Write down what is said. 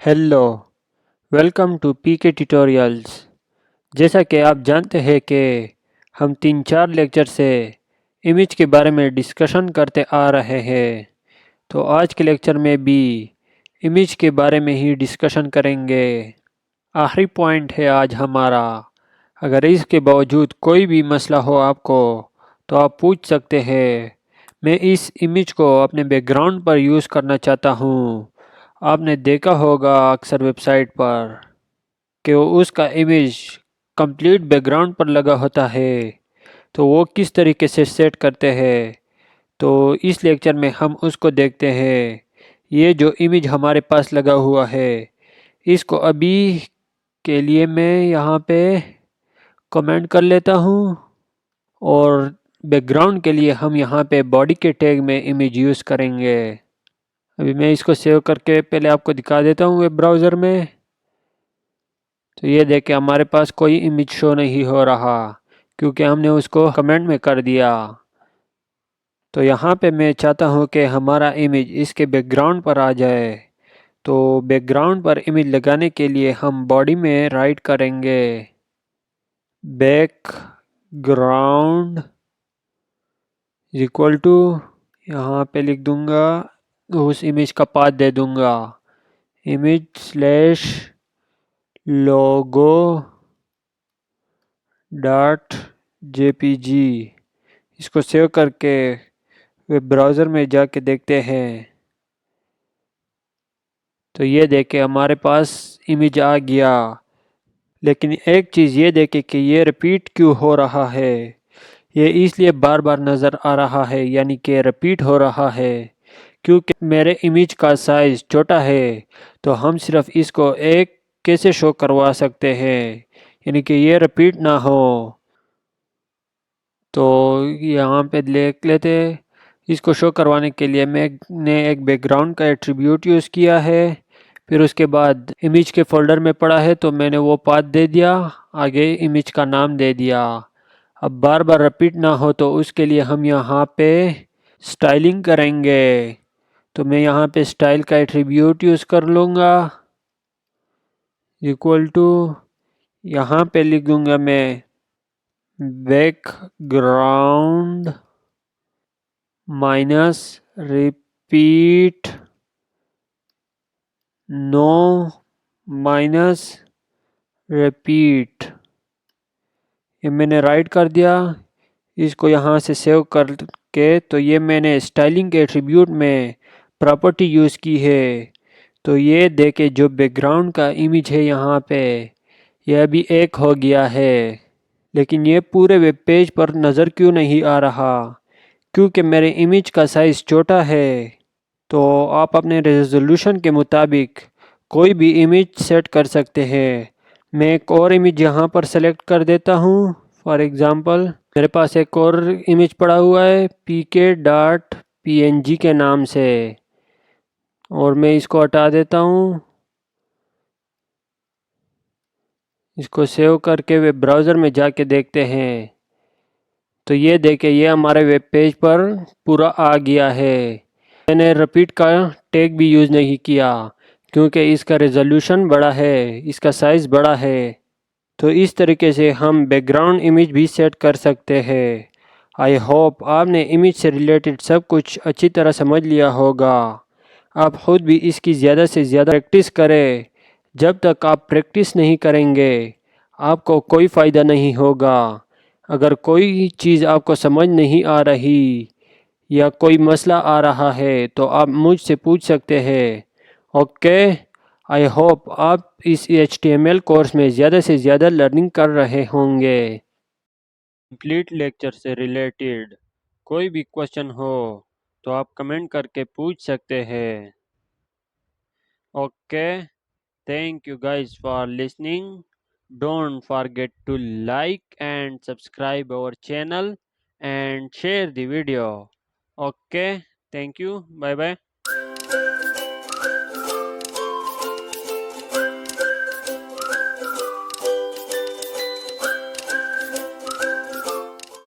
Hello, welcome to پی کے ٹیٹوریلز۔ جیسا کہ آپ جانتے ہیں کہ ہم 3-4 لیکچر سے امیج کے بارے میں ڈسکشن کرتے آ رہے ہیں، تو آج کے لیکچر میں بھی امیج کے بارے میں ہی ڈسکشن کریں گے۔ آخری پوائنٹ ہے آج ہمارا۔ اگر اس کے باوجود کوئی بھی مسئلہ ہو آپ کو تو آپ پوچھ سکتے ہیں۔ میں اس امیج کو اپنے بیک گراؤنڈ پر یوز کرنا چاہتا ہوں۔ آپ نے دیکھا ہوگا اکثر ویب سائٹ پر کہ اس کا امیج کمپلیٹ بیک گراؤنڈ پر لگا ہوتا ہے، تو وہ کس طریقے سے سیٹ کرتے ہیں، تو اس لیکچر میں ہم اس کو دیکھتے ہیں۔ یہ جو امیج ہمارے پاس لگا ہوا ہے، اس کو ابھی کے لیے میں یہاں پہ کمنٹ کر لیتا ہوں، اور بیک گراؤنڈ کے لیے ہم یہاں پہ باڈی کے ٹیگ میں امیج یوز کریں گے۔ ابھی میں اس کو سیو کر کے پہلے آپ کو دکھا دیتا ہوں ویب براؤزر میں۔ تو یہ دیکھیں ہمارے پاس کوئی امیج شو نہیں ہو رہا کیونکہ ہم نے اس کو کمنٹ میں کر دیا۔ تو یہاں پہ میں چاہتا ہوں کہ ہمارا امیج اس کے بیک گراؤنڈ پر آ جائے۔ تو بیک گراؤنڈ پر امیج لگانے کے لیے ہم باڈی میں رائٹ کریں گے بیک گراؤنڈ اکول ٹو، یہاں پہ لکھ دوں گا، اس امیج کا پاتھ دے دوں گا امیج سلیش لوگو ڈاٹ جے پی جی۔ اس کو سیو کر کے ویب براؤزر میں جا کے دیکھتے ہیں، تو یہ دیکھیں ہمارے پاس امیج آ گیا۔ لیکن ایک چیز یہ دیکھیں کہ یہ ریپیٹ کیوں ہو رہا ہے۔ یہ اس لیے بار بار نظر آ رہا ہے، یعنی کہ ریپیٹ ہو رہا ہے، کیونکہ میرے امیج کا سائز چھوٹا ہے۔ تو ہم صرف اس کو ایک کیسے شو کروا سکتے ہیں، یعنی کہ یہ ریپیٹ نہ ہو۔ تو یہاں پہ دیکھ لیتے، اس کو شو کروانے کے لیے میں نے ایک بیک گراؤنڈ کا ایٹریبیوٹ یوز کیا ہے، پھر اس کے بعد امیج کے فولڈر میں پڑا ہے تو میں نے وہ پاتھ دے دیا، آگے امیج کا نام دے دیا۔ اب بار بار ریپیٹ نہ ہو تو اس کے لیے ہم یہاں پہ سٹائلنگ کریں گے۔ تو میں یہاں پہ سٹائل کا ایٹریبیوٹ یوز کر لوں گا ایکول ٹو، یہاں پہ لکھ دوں گا میں بیک گراؤنڈ مائنس ریپیٹ نو مائنس ریپیٹ۔ یہ میں نے رائٹ کر دیا۔ اس کو یہاں سے سیو کر کے، تو یہ میں نے سٹائلنگ کے ایٹریبیوٹ میں پراپرٹی یوز کی ہے۔ تو یہ دیکھیں جو بیک گراؤنڈ کا امیج ہے یہاں پہ، یہ ابھی ایک ہو گیا ہے، لیکن یہ پورے ویب پیج پر نظر کیوں نہیں آ رہا؟ کیونکہ میرے امیج کا سائز چھوٹا ہے۔ تو آپ اپنے ریزولوشن کے مطابق کوئی بھی امیج سیٹ کر سکتے ہیں۔ میں ایک اور امیج یہاں پر سلیکٹ کر دیتا ہوں۔ فار ایگزامپل میرے پاس ایک اور امیج پڑا ہوا ہے پی کے ڈاٹ پی این جی کے نام سے، اور میں اس کو ہٹا دیتا ہوں۔ اس کو سیو کر کے ویب براؤزر میں جا کے دیکھتے ہیں، تو یہ دیکھیں یہ ہمارے ویب پیج پر پورا آ گیا ہے۔ میں نے ریپیٹ کا ٹیگ بھی یوز نہیں کیا کیونکہ اس کا ریزولوشن بڑا ہے، اس کا سائز بڑا ہے۔ تو اس طریقے سے ہم بیک گراؤنڈ امیج بھی سیٹ کر سکتے ہیں۔ آئی ہوپ آپ نے امیج سے ریلیٹڈ سب کچھ اچھی طرح سمجھ لیا ہوگا۔ آپ خود بھی اس کی زیادہ سے زیادہ پریکٹس کریں۔ جب تک آپ پریکٹس نہیں کریں گے آپ کو کوئی فائدہ نہیں ہوگا۔ اگر کوئی چیز آپ کو سمجھ نہیں آ رہی یا کوئی مسئلہ آ رہا ہے تو آپ مجھ سے پوچھ سکتے ہیں۔ اوکے، آئی ہوپ آپ اس HTML کورس میں زیادہ سے زیادہ لرننگ کر رہے ہوں گے۔ کمپلیٹ لیکچر سے ریلیٹڈ کوئی بھی کوشچن ہو تو آپ کمنٹ کر کے پوچھ سکتے ہیں۔ Okay, thank you guys for listening. Don't forget to like and subscribe our channel and share the video. Okay, thank you. Bye bye.